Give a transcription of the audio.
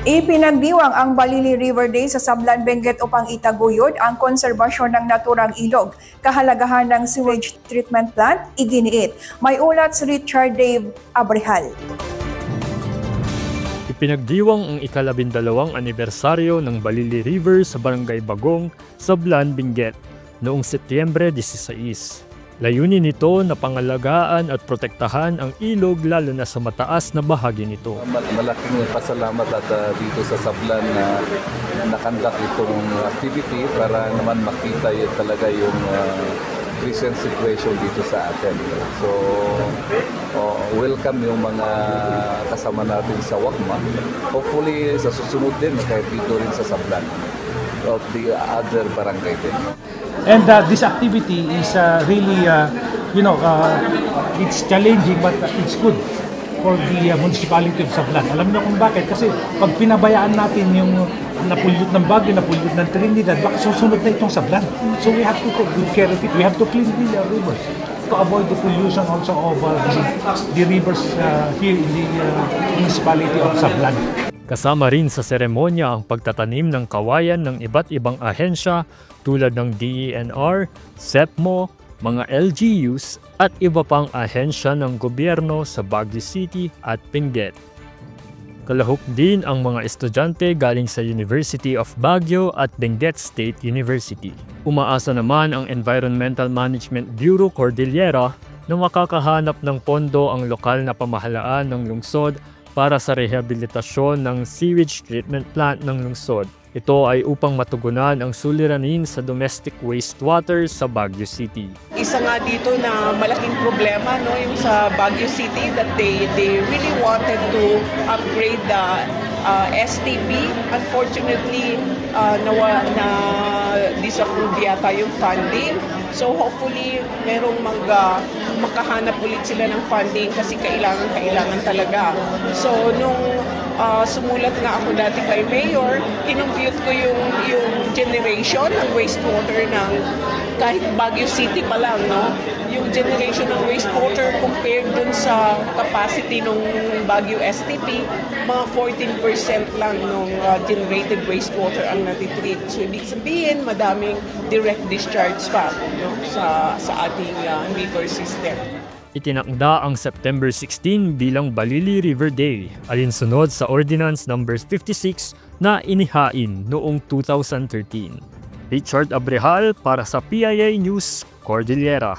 Ipinagdiwang ang Balili River Day sa Sablan, Benguet upang itaguyod ang konserbasyon ng naturang ilog. Kahalagahan ng sewage treatment plant, iginiit. May ulat si Richard Dave Abrihal. Ipinagdiwang ang ika-12 anibersaryo ng Balili River sa Barangay Bagong, Sablan, Benguet noong Setyembre 16. Layunin nito na pangalagaan at protektahan ang ilog lalo na sa mataas na bahagi nito. Malaking pasalamat at dito sa Sablan na nakandak itong activity para naman makita yun talaga yung recent situation dito sa atin. So, welcome yung mga kasama natin sa WACMA. Hopefully, sa susunod din, kahit dito rin sa Sablan of the other barangay din. And this activity is really, it's challenging but it's good for the municipality of Sablan. Alam niyo kung bakit? Kasi pag pinabayaan natin yung napulyot ng Baguio, napulyot ng Trinidad, baka susunod na itong Sablan. So we have to take good care of it. We have to clean the rivers to avoid the pollution also of the rivers here in the municipality of Sablan. Kasama rin sa seremonya ang pagtatanim ng kawayan ng iba't ibang ahensya tulad ng DENR, SEPMO, mga LGUs at iba pang ahensya ng gobyerno sa Baguio City at Benguet. Kalahok din ang mga estudyante galing sa University of Baguio at Benguet State University. Umaasa naman ang Environmental Management Bureau Cordillera na makakahanap ng pondo ang lokal na pamahalaan ng lungsod para sa rehabilitasyon ng sewage treatment plant ng lungsod. Ito ay upang matugunan ang suliranin sa domestic wastewater sa Baguio City. Isa nga dito na malaking problema yung sa Baguio City that they really wanted to upgrade the STP. Unfortunately, na-disapprove yata yung funding. So hopefully, merong makahanap ulit sila ng funding kasi kailangan talaga. So nung sumulat nga ako dati kay Mayor, kinumpute ko yung generation ng wastewater ng kahit Baguio City pa lang, no? Yung generation ng wastewater compared dun sa capacity ng Baguio STP, mga 14% lang ng generated wastewater ang natitreat. So ibig sabihin, madaming direct discharge pa, no? sa ating river system. Itinakda ang September 16 bilang Balili River Day, alinsunod sa Ordinance No. 56 na inihain noong 2013. Richard Abrihal para sa PIA News, Cordillera.